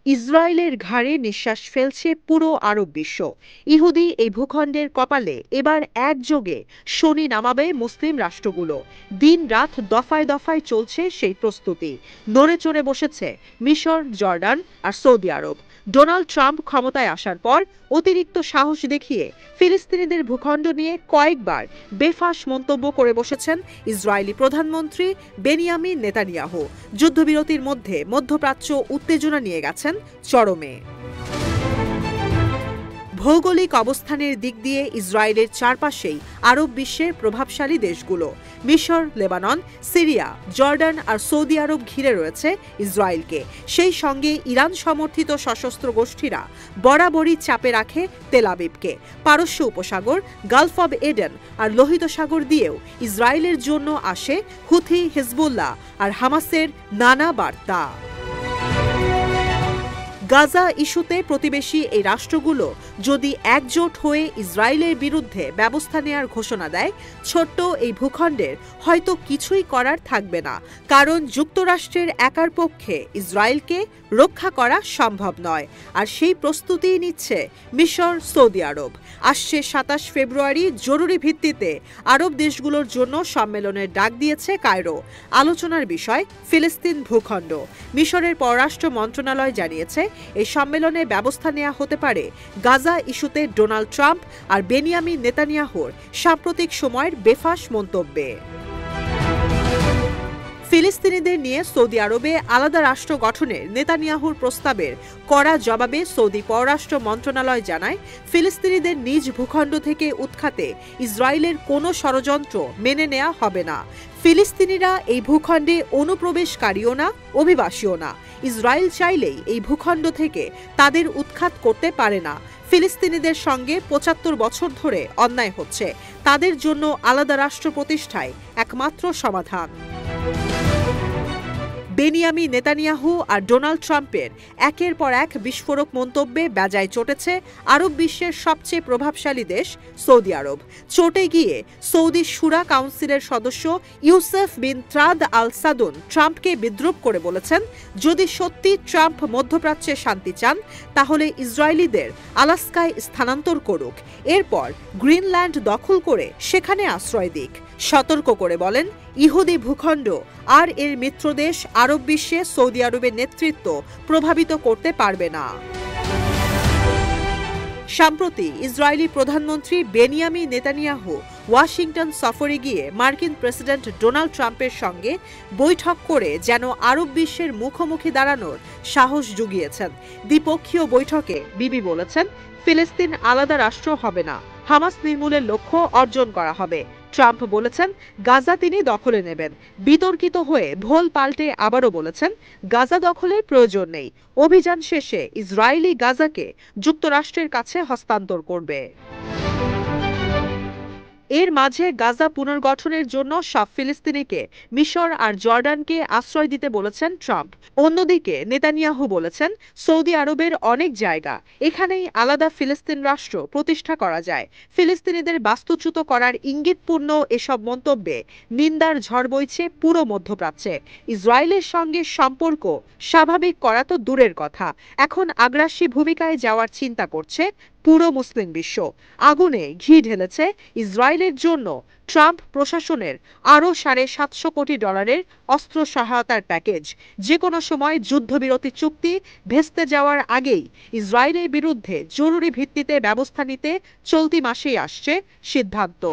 ইসরায়েলের ঘাড়ে নিঃশ্বাস ফেলছে পুরো আরব বিশ্ব। ইহুদি এই ভূখণ্ডের কপালে এবার একযোগে শনি নামাবে মুসলিম রাষ্ট্রগুলো। দিন রাত দফায় দফায় চলছে সেই প্রস্তুতি। নড়ে চড়ে বসেছে মিশর, জর্ডান আর সৌদি আরব। ডোনাল্ড ট্রাম্প ক্ষমতায় আসার পর অতিরিক্ত সাহস দেখিয়ে ফিলিস্তিনিদের ভূখণ্ড নিয়ে কয়েকবার বেফাঁস মন্তব্য করে বসেছেন ইসরায়েলি প্রধানমন্ত্রী বেনিয়ামিন নেতানিয়াহু। যুদ্ধবিরতির মধ্যে মধ্যপ্রাচ্য উত্তেজনা নিয়ে গেছেন চরমে। ভৌগোলিক অবস্থানের দিক দিয়ে ইসরায়েলের চারপাশেই আরব বিশ্বের প্রভাবশালী দেশগুলো। মিশর, লেবানন, সিরিয়া, জর্ডান আর সৌদি আরব ঘিরে রয়েছে ইসরায়েলকে। সেই সঙ্গে ইরান সমর্থিত সশস্ত্র গোষ্ঠীরা বরাবরই চাপে রাখে তেল আবিবকে। পারস্য উপসাগর, গালফ অব এডেন আর লোহিত সাগর দিয়েও ইসরায়েলের জন্য আসে হুথি, হিজবুল্লাহ আর হামাসের নানা বার্তা। গাজা ইস্যুতে প্রতিবেশী এই রাষ্ট্রগুলো যদি একজোট হয়ে ইসরায়েলের বিরুদ্ধে ব্যবস্থা নেয়ার ঘোষণা দেয়, ছোট্ট এই ভূখণ্ডের হয়তো কিছুই করার থাকবে না। কারণ যুক্তরাষ্ট্রের একার পক্ষে ইসরায়েলকে রক্ষা করা সম্ভব নয়। আর সেই প্রস্তুতিই নিচ্ছে মিশর, সৌদি আরব। আসছে ২৭ ফেব্রুয়ারি জরুরি ভিত্তিতে আরব দেশগুলোর জন্য সম্মেলনের ডাক দিয়েছে কায়রো। আলোচনার বিষয় ফিলিস্তিন ভূখণ্ড। মিশরের পররাষ্ট্র মন্ত্রণালয় জানিয়েছে এই সম্মেলনে ব্যবস্থা নেওয়া হতে পারে গাজা ইস্যুতে ডোনাল্ড ট্রাম্প আর বেনিয়ামিন নেতানিয়াহুর সাম্প্রতিক সময়ের বেফাঁস মন্তব্যে। ফিলিস্তিনিদের নিয়ে সৌদি আরবে আলাদা রাষ্ট্র গঠনের নেতানিয়াহুর প্রস্তাবের কড়া জবাবে সৌদি পররাষ্ট্র মন্ত্রণালয় জানায়, ফিলিস্তিনিদের নিজ ভূখণ্ড থেকে উৎখাতে ইসরায়েলের কোনো ষড়যন্ত্র মেনে নেওয়া হবে না। ফিলিস্তিনিরা এই ভূখণ্ডে অনুপ্রবেশকারীও না, অভিবাসীও না। ইসরায়েল চাইলেই এই ভূখণ্ড থেকে তাদের উৎখাত করতে পারে না। ফিলিস্তিনিদের সঙ্গে ৭৫ বছর ধরে অন্যায় হচ্ছে। তাদের জন্য আলাদা রাষ্ট্র প্রতিষ্ঠায় একমাত্র সমাধান। বেনিয়ামিন নেতানিয়াহু আর ডোনাল্ড ট্রাম্পের একের পর এক বিস্ফোরক মন্তব্যে বেজায় চটেছে আরব বিশ্বের সবচেয়ে প্রভাবশালী দেশ সৌদি আরব। চটে গিয়ে সৌদি শুরা কাউন্সিলের সদস্য ইউসেফ বিন ত্রাদ আল সাদুন ট্রাম্পকে বিদ্রূপ করে বলেছেন, যদি সত্যি ট্রাম্প মধ্যপ্রাচ্যে শান্তি চান তাহলে ইসরায়েলিদের আলাস্কায় স্থানান্তর করুক, এরপর গ্রিনল্যান্ড দখল করে সেখানে আশ্রয় দিক। সতর্ক করে বলেন, ইহুদি ভূখণ্ড আর এর মিত্রদেশ আরব বিশ্বে সৌদি আরবের নেতৃত্ব প্রভাবিত করতে পারবে না। সম্প্রতি ইসরায়েলি প্রধানমন্ত্রী বেনিয়ামিন নেতানিয়াহু ওয়াশিংটন সফরে গিয়ে মার্কিন প্রেসিডেন্ট ডোনাল্ড ট্রাম্পের সঙ্গে বৈঠক করে যেন আরব বিশ্বের মুখোমুখি দাঁড়ানোর সাহস জুগিয়েছেন। দ্বিপক্ষীয় বৈঠকে বিবি বলেছেন, ফিলিস্তিন আলাদা রাষ্ট্র হবে না, হামাস নির্মূলের লক্ষ্য অর্জন করা হবে। ট্রাম্প বলেছেন, গাজা তিনি দখলে নেবেন। বিতর্কিত হয়ে ভোল পাল্টে আবারও বলেছেন, গাজা দখলের প্রয়োজন নেই। অভিযান শেষে ইসরায়েলি গাজাকে যুক্তরাষ্ট্রের কাছে হস্তান্তর করবে। এর মাঝে গাজা পুনর্গঠনের জন্য সব ফিলিস্তিনিকে মিশর আর জর্ডানকে আশ্রয় দিতে বলেছেন ট্রাম্প। অন্যদিকে নেতানিয়াহু বলেছেন, সৌদি আরবের অনেক জায়গা, এখানেই আলাদা ফিলিস্তিন রাষ্ট্র প্রতিষ্ঠা করা যায়। ফিলিস্তিনিদের বাস্তুচ্যুত করার ইঙ্গিতপূর্ণ এসব মন্তব্যে নিন্দার ঝড় বইছে পুরো মধ্যপ্রাচ্যে। ইসরায়েলের সঙ্গে সম্পর্ক স্বাভাবিক করা তো দূরের কথা, এখন আগ্রাসী ভূমিকায় যাওয়ার চিন্তা করছে পুরো মুসলিম বিশ্ব। আগুনে ঘি ঢেলেছে ইসরায়েলের জন্য ট্রাম্প প্রশাসনের আরও $৭৫০ কোটি অস্ত্র সহায়তার প্যাকেজ। যে কোনো সময় যুদ্ধবিরতি চুক্তি ভেস্তে যাওয়ার আগেই ইসরায়েলের বিরুদ্ধে জরুরি ভিত্তিতে ব্যবস্থা নিতে চলতি মাসেই আসছে সিদ্ধান্ত।